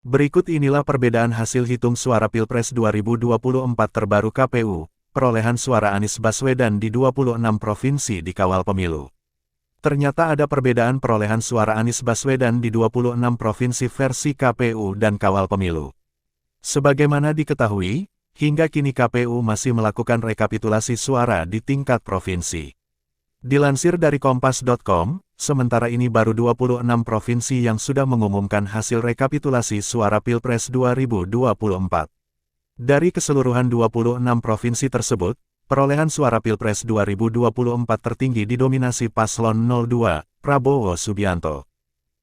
Berikut inilah perbedaan hasil hitung suara Pilpres 2024 terbaru KPU, perolehan suara Anies Baswedan di 26 provinsi di kawal pemilu. Ternyata ada perbedaan perolehan suara Anies Baswedan di 26 provinsi versi KPU dan kawal pemilu. Sebagaimana diketahui, hingga kini KPU masih melakukan rekapitulasi suara di tingkat provinsi. Dilansir dari Kompas.com, sementara ini baru 26 provinsi yang sudah mengumumkan hasil rekapitulasi suara Pilpres 2024. Dari keseluruhan 26 provinsi tersebut, perolehan suara Pilpres 2024 tertinggi didominasi Paslon 02, Prabowo Subianto.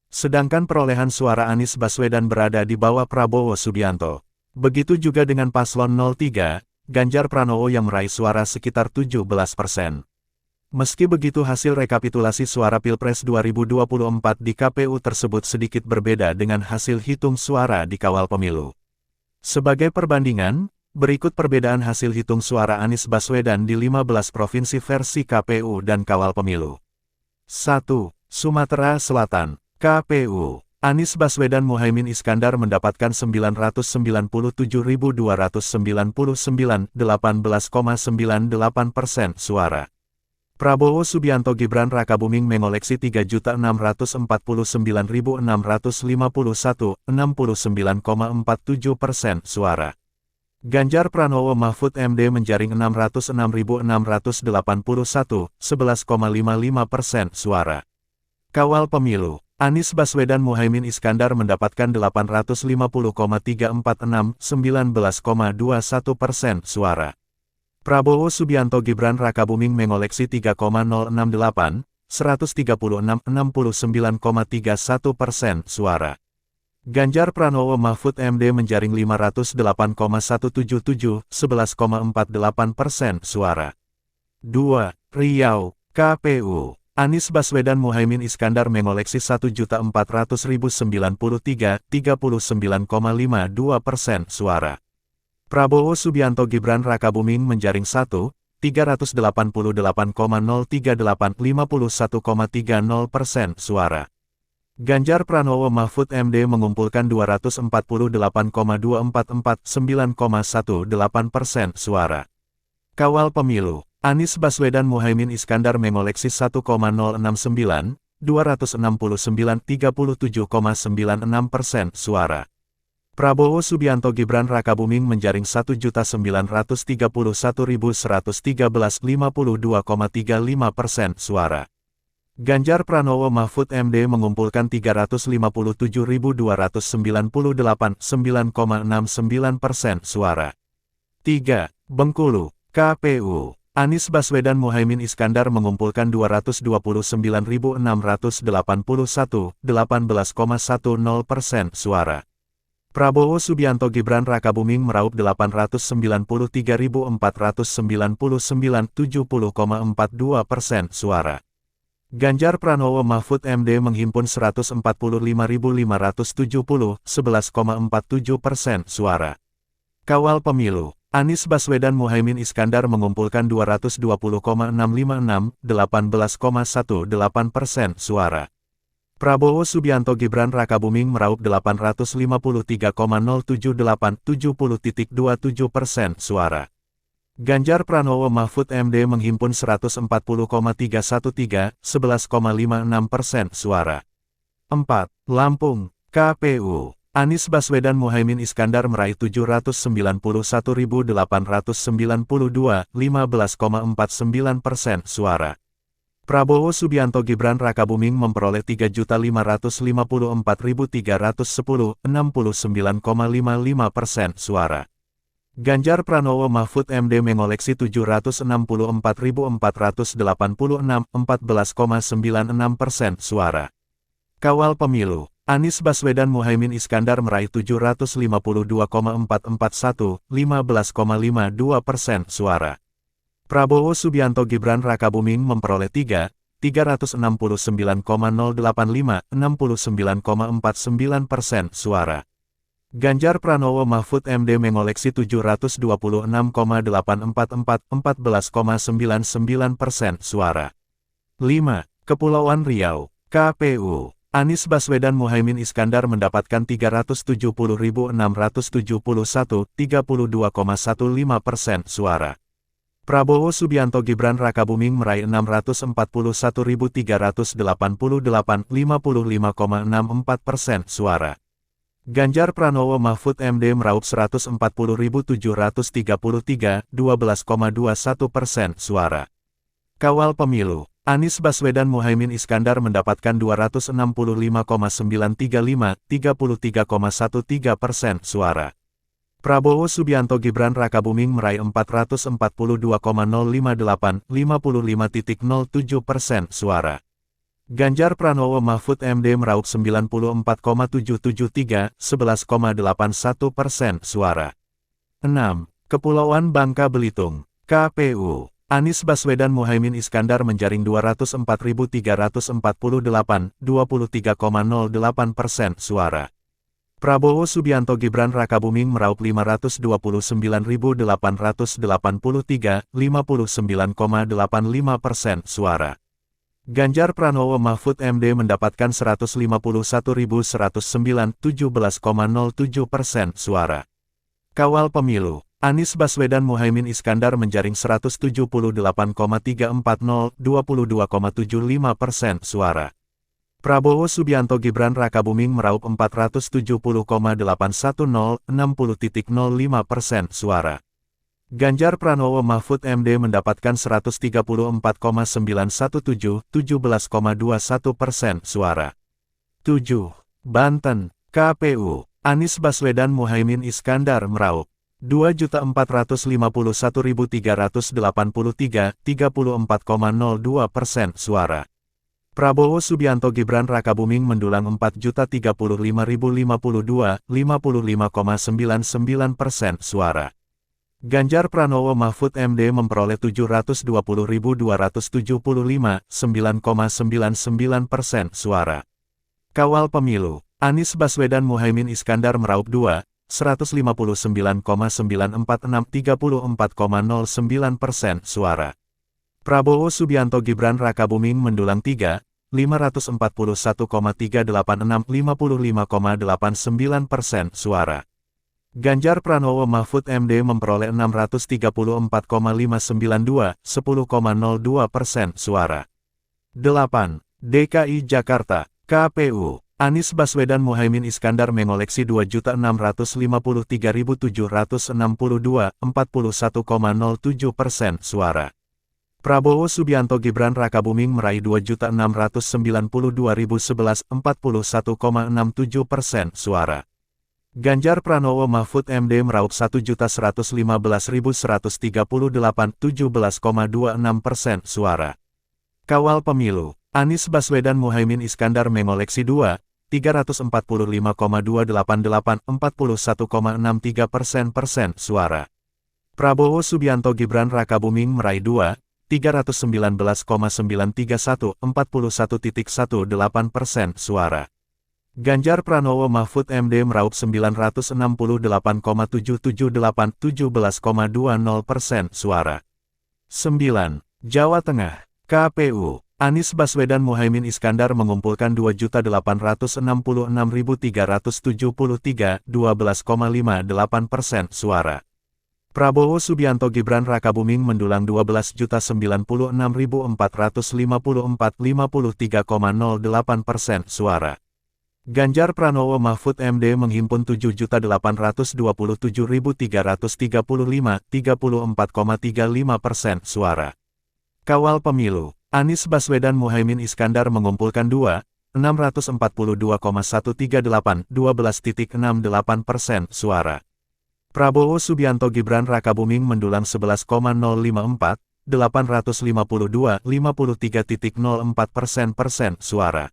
Sedangkan perolehan suara Anies Baswedan berada di bawah Prabowo Subianto. Begitu juga dengan Paslon 03, Ganjar Pranowo yang meraih suara sekitar 17%. Meski begitu hasil rekapitulasi suara Pilpres 2024 di KPU tersebut sedikit berbeda dengan hasil hitung suara di kawal pemilu. Sebagai perbandingan, berikut perbedaan hasil hitung suara Anies Baswedan di 15 provinsi versi KPU dan kawal pemilu. 1. Sumatera Selatan, KPU. Anies Baswedan Muhaimin Iskandar mendapatkan 997.299, 18,98% suara. Prabowo Subianto Gibran Rakabuming mengoleksi 3.649.651, 69,47% suara. Ganjar Pranowo Mahfud MD menjaring 606.681, 11,55% suara. Kawal pemilu, Anies Baswedan Muhaimin Iskandar mendapatkan 850,346, 19,21% suara. Prabowo Subianto Gibran Rakabuming mengoleksi 3,068, 136, 69,31% suara. Ganjar Pranowo Mahfud MD menjaring 508,177, 11,48% suara. 2. Riau, KPU. Anies Baswedan Muhaimin Iskandar mengoleksi 1.400.093, 39,52% suara. Prabowo Subianto Gibran Rakabuming menjaring 1.388,038, 51,30% suara. Ganjar Pranowo Mahfud MD mengumpulkan 248,244, 9,18% suara. Kawal pemilu, Anies Baswedan Muhaimin Iskandar mengoleksi 1,069, 269, 37,96% suara. Prabowo Subianto Gibran Rakabuming menjaring 1.931.113, 52,35% suara. Ganjar Pranowo Mahfud MD mengumpulkan 357.298, 9,69% suara. 3. Bengkulu, KPU. Anies Baswedan Muhaimin Iskandar mengumpulkan 229.681, 18,10% suara. Prabowo Subianto Gibran Rakabuming meraup 893.499, 70,42% suara. Ganjar Pranowo Mahfud MD menghimpun 145.570, 11,47% suara. Kawal pemilu, Anies Baswedan Muhaimin Iskandar mengumpulkan 220,656, 18,18% suara. Prabowo Subianto Gibran Rakabuming meraup 853,078, 70,27% suara. Ganjar Pranowo Mahfud MD menghimpun 140,313, 11,56% suara. 4. Lampung, KPU. Anies Baswedan Muhaimin Iskandar meraih 791.892, 15,49% suara. Prabowo Subianto Gibran Rakabuming memperoleh 3.554.310, 69,55% suara. Ganjar Pranowo Mahfud MD mengoleksi 764.486, 14,96% suara. Kawal pemilu, Anies Baswedan Muhaimin Iskandar meraih 752,441, 15,52% suara. Prabowo Subianto Gibran Rakabuming memperoleh 369,085, 69,49% suara. Ganjar Pranowo Mahfud MD mengoleksi 726,844, 14,99% suara. 5. Kepulauan Riau, KPU. Anies Baswedan Muhaimin Iskandar mendapatkan 370.671, 32,15% suara. Prabowo Subianto Gibran Rakabuming meraih 641.388, 55,64% suara. Ganjar Pranowo Mahfud MD meraup 140.733, 12,21% suara. Kawal Pemilu, Anies Baswedan Muhaimin Iskandar mendapatkan 265,935, 33,13% suara. Prabowo Subianto Gibran Rakabuming meraih 442,058, 55,07% suara. Ganjar Pranowo Mahfud MD meraup 94,773, 11,81% suara. 6. Kepulauan Bangka Belitung, KPU. Anies Baswedan Muhaimin Iskandar menjaring 204.348, 23,08% suara. Prabowo Subianto Gibran Rakabuming meraup 529.883, 59,85% suara. Ganjar Pranowo Mahfud MD mendapatkan 151.109, 17,07% suara. Kawal Pemilu, Anies Baswedan Muhaimin Iskandar menjaring 178,340, 22,75% suara. Prabowo Subianto Gibran Rakabuming meraup 470,810, 60,05% suara. Ganjar Pranowo Mahfud MD mendapatkan 134,917, 17,21% suara. 7. Banten, KPU. Anies Baswedan Muhaimin Iskandar meraup 2.451.383, 34,02% suara. Prabowo Subianto Gibran Rakabuming mendulang 4.035.052, 55,99% suara. Ganjar Pranowo Mahfud MD memperoleh 720.275, 9,99% suara. Kawal Pemilu, Anies Baswedan Muhaimin Iskandar meraup 159,946, 34,09% suara. Prabowo Subianto Gibran Rakabuming mendulang 541,386, 55,89% suara. Ganjar Pranowo Mahfud MD memperoleh 634,592, 10,02% suara. 8. DKI Jakarta, KPU. Anies Baswedan Muhaimin Iskandar mengoleksi 2.653.762, 41,07% suara. Prabowo Subianto Gibran Rakabuming meraih 2.692.011, 41,67% suara. Ganjar Pranowo Mahfud MD meraup 1.115.138, 17,26% suara. Kawal Pemilu, Anies Baswedan Muhaimin Iskandar mengoleksi 345,288, 41,63% suara. Prabowo Subianto Gibran Rakabuming meraih 319,931, 41,18% suara. Ganjar Pranowo Mahfud MD meraup 968,778, 17,20% suara. 9. Jawa Tengah, KPU. Anies Baswedan Muhaimin Iskandar mengumpulkan 2.866.373, 12,58% suara. Prabowo Subianto Gibran Rakabuming mendulang 12.096.454, 53,08% suara. Ganjar Pranowo Mahfud MD menghimpun 7.827.335, 34,35% suara. Kawal Pemilu, Anies Baswedan Muhaimin Iskandar mengumpulkan 642,138, 12,68% suara. Prabowo Subianto Gibran Rakabuming mendulang 11,054, 852, 53,04% suara.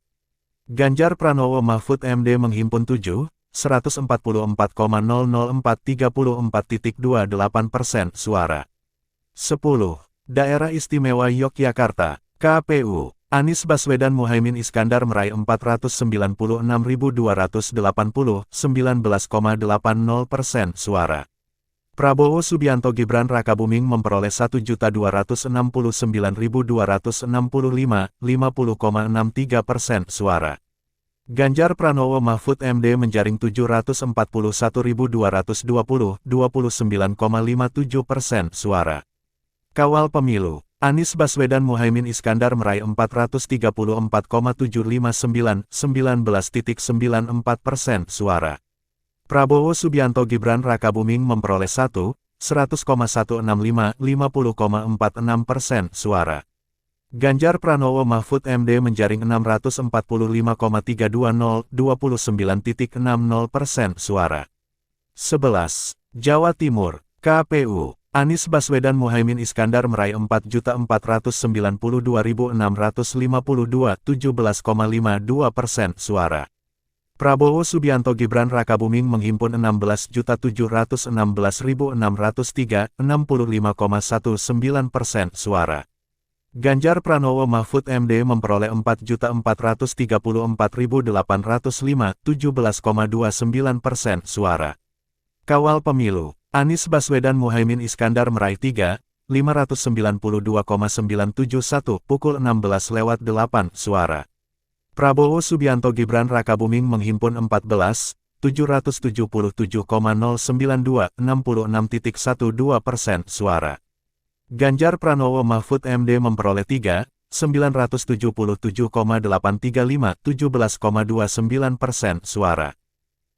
Ganjar Pranowo Mahfud MD menghimpun 144,004, 34,28% suara. 10. Daerah Istimewa Yogyakarta, KPU. Anies Baswedan Muhaimin Iskandar meraih 496.280, 19,80% suara. Prabowo Subianto Gibran Rakabuming memperoleh 1.269.265, 50,63% suara. Ganjar Pranowo Mahfud MD menjaring 741.220, 29,57% suara. Kawal Pemilu, Anies Baswedan Muhaimin Iskandar meraih 434,759, 19,94% suara. Prabowo Subianto Gibran Rakabuming memperoleh 100,165, 50,46% suara. Ganjar Pranowo Mahfud MD menjaring 645,320, 29,60% suara. 11. Jawa Timur, KPU, Anies Baswedan Muhaimin Iskandar meraih 4.492.652, 17,52% suara. Prabowo Subianto Gibran Rakabuming menghimpun 16.716.603, 65,19% suara. Ganjar Pranowo Mahfud MD memperoleh 4.434.805, 17,29% suara. Kawal Pemilu, Anies Baswedan Muhaimin Iskandar meraih 3.592,971, pukul 16:08 suara. Prabowo Subianto Gibran Rakabuming menghimpun 14.777,092, 66,12% suara. Ganjar Pranowo Mahfud MD memperoleh 3.977,835, 17,29% suara.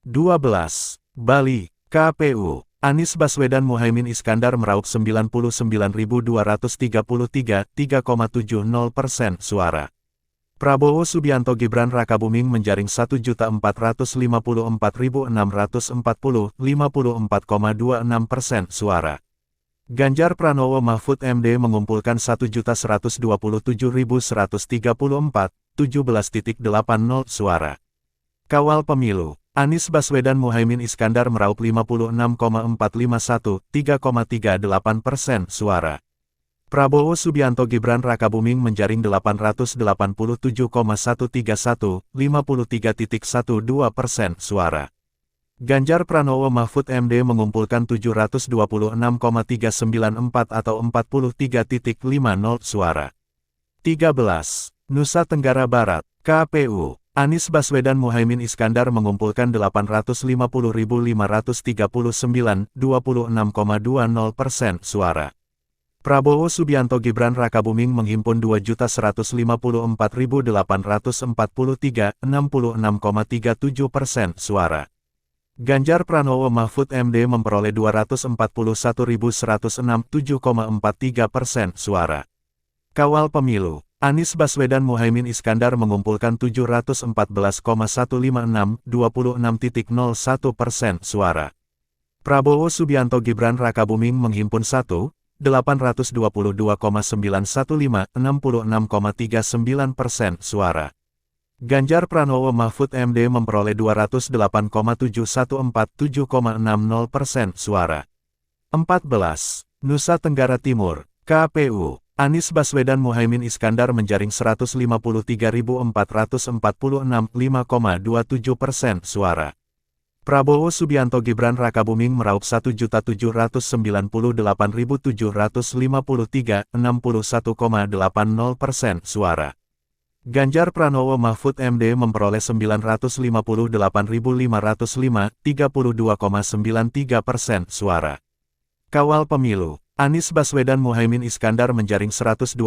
12. Bali, KPU, Anies Baswedan Muhaimin Iskandar meraup 99.233, 3,70% suara. Prabowo Subianto Gibran Rakabuming menjaring 1.454.640, 54,26% suara. Ganjar Pranowo Mahfud MD mengumpulkan 1.127.134, 17,80 suara. Kawal Pemilu, Anies Baswedan Muhaimin Iskandar meraup 56,451, 3,38% suara. Prabowo Subianto Gibran Rakabuming menjaring 887,131, 53,12% suara. Ganjar Pranowo Mahfud MD mengumpulkan 726,394 atau 43,50 suara. 13. Nusa Tenggara Barat, KPU, Anies Baswedan Muhaimin Iskandar mengumpulkan 850.539, 26,20% suara. Prabowo Subianto Gibran Rakabuming menghimpun 2.154.843, 66,37% suara. Ganjar Pranowo Mahfud MD memperoleh 241.106, 7,43% suara. Kawal Pemilu, Anies Baswedan Muhaimin Iskandar mengumpulkan 714,156, 26,01% suara. Prabowo Subianto Gibran Rakabuming menghimpun 822,915, 66,39% suara. Ganjar Pranowo Mahfud MD memperoleh 208,714, 7,60% suara. 14. Nusa Tenggara Timur, KPU, Anies Baswedan Muhaimin Iskandar menjaring 153.446, 5,27% suara. Prabowo Subianto Gibran Rakabuming meraup 1.798.753, 61,80% suara. Ganjar Pranowo Mahfud MD memperoleh 958.505, 32,93% suara. Kawal Pemilu, Anies Baswedan Muhaimin Iskandar menjaring 112,744,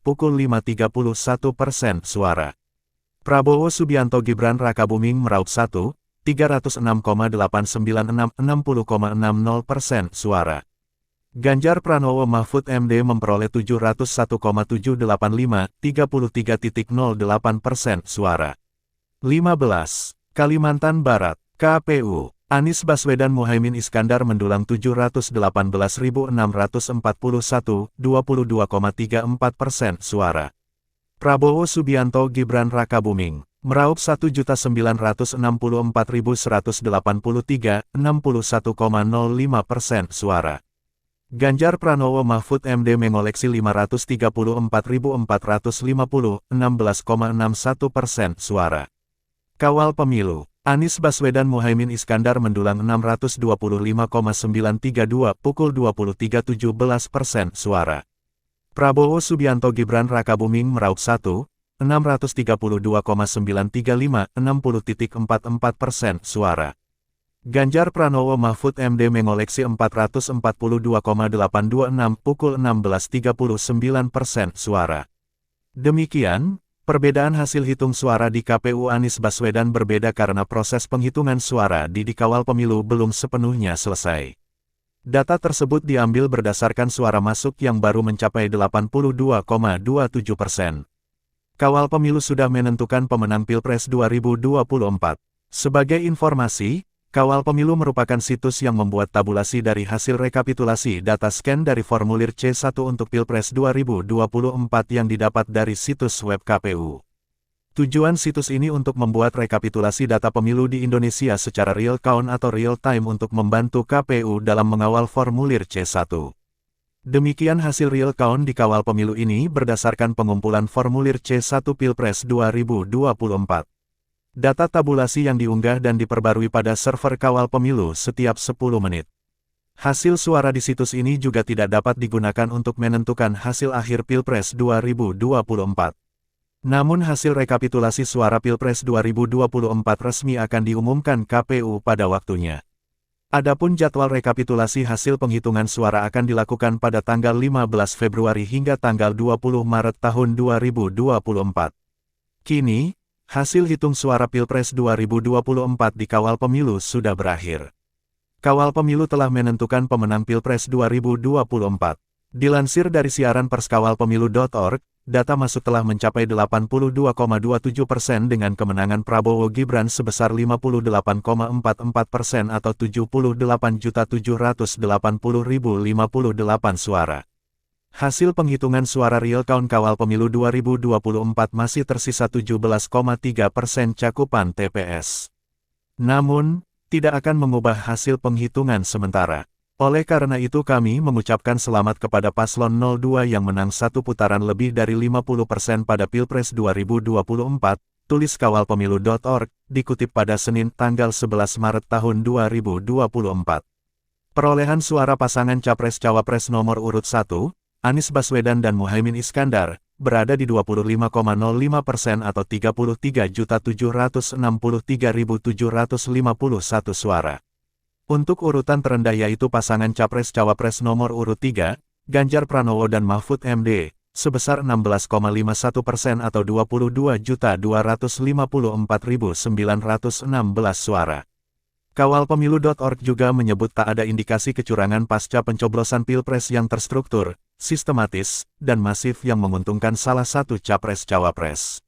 pukul 5,31% suara. Prabowo Subianto Gibran Rakabuming meraup 306,896, 60,60% suara. Ganjar Pranowo Mahfud MD memperoleh 701,785, 33,08% suara. 15. Kalimantan Barat, KPU, Anies Baswedan Muhaimin Iskandar mendulang 718.641, 22,34% suara. Prabowo Subianto Gibran Rakabuming meraup 1.964.183, 61,05% suara. Ganjar Pranowo Mahfud MD mengoleksi 534.450, 16,61% suara. Kawal Pemilu, Anies Baswedan Muhaimin Iskandar mendulang 625,932, pukul 20,17% suara. Prabowo Subianto Gibran Rakabuming meraup 1.6 632,935, 60,44% suara. Ganjar Pranowo Mahfud MD mengoleksi 442,826, pukul 16,39% suara. Demikian, perbedaan hasil hitung suara di KPU Anies Baswedan berbeda karena proses penghitungan suara di kawal pemilu belum sepenuhnya selesai. Data tersebut diambil berdasarkan suara masuk yang baru mencapai 82,27%. Kawal pemilu sudah menentukan pemenang Pilpres 2024. Sebagai informasi, Kawal Pemilu merupakan situs yang membuat tabulasi dari hasil rekapitulasi data scan dari formulir C1 untuk Pilpres 2024 yang didapat dari situs web KPU. Tujuan situs ini untuk membuat rekapitulasi data pemilu di Indonesia secara real count atau real time untuk membantu KPU dalam mengawal formulir C1. Demikian hasil real count di kawal pemilu ini berdasarkan pengumpulan formulir C1 Pilpres 2024. Data tabulasi yang diunggah dan diperbarui pada server kawal pemilu setiap 10 menit. Hasil suara di situs ini juga tidak dapat digunakan untuk menentukan hasil akhir Pilpres 2024. Namun hasil rekapitulasi suara Pilpres 2024 resmi akan diumumkan KPU pada waktunya. Adapun jadwal rekapitulasi hasil penghitungan suara akan dilakukan pada tanggal 15 Februari hingga tanggal 20 Maret tahun 2024. Kini, hasil hitung suara Pilpres 2024 di kawal pemilu sudah berakhir. Kawal pemilu telah menentukan pemenang Pilpres 2024. Dilansir dari siaran perskawalpemilu.org, data masuk telah mencapai 82,27% dengan kemenangan Prabowo Gibran sebesar 58,44% atau 78.780.058 suara. Hasil penghitungan suara real count kawal pemilu 2024 masih tersisa 17,3% cakupan TPS. Namun, tidak akan mengubah hasil penghitungan sementara. Oleh karena itu kami mengucapkan selamat kepada Paslon 02 yang menang satu putaran lebih dari 50% pada Pilpres 2024, tulis kawalpemilu.org, dikutip pada Senin tanggal 11 Maret tahun 2024. Perolehan suara pasangan Capres-Cawapres nomor urut 1, Anies Baswedan dan Muhaimin Iskandar, berada di 25,05% atau 33.763.751 suara. Untuk urutan terendah yaitu pasangan Capres-Cawapres nomor urut 3, Ganjar Pranowo dan Mahfud MD, sebesar 16,51% atau 22.254.916 suara. Kawalpemilu.org juga menyebut tak ada indikasi kecurangan pasca pencoblosan Pilpres yang terstruktur, sistematis, dan masif yang menguntungkan salah satu Capres-Cawapres.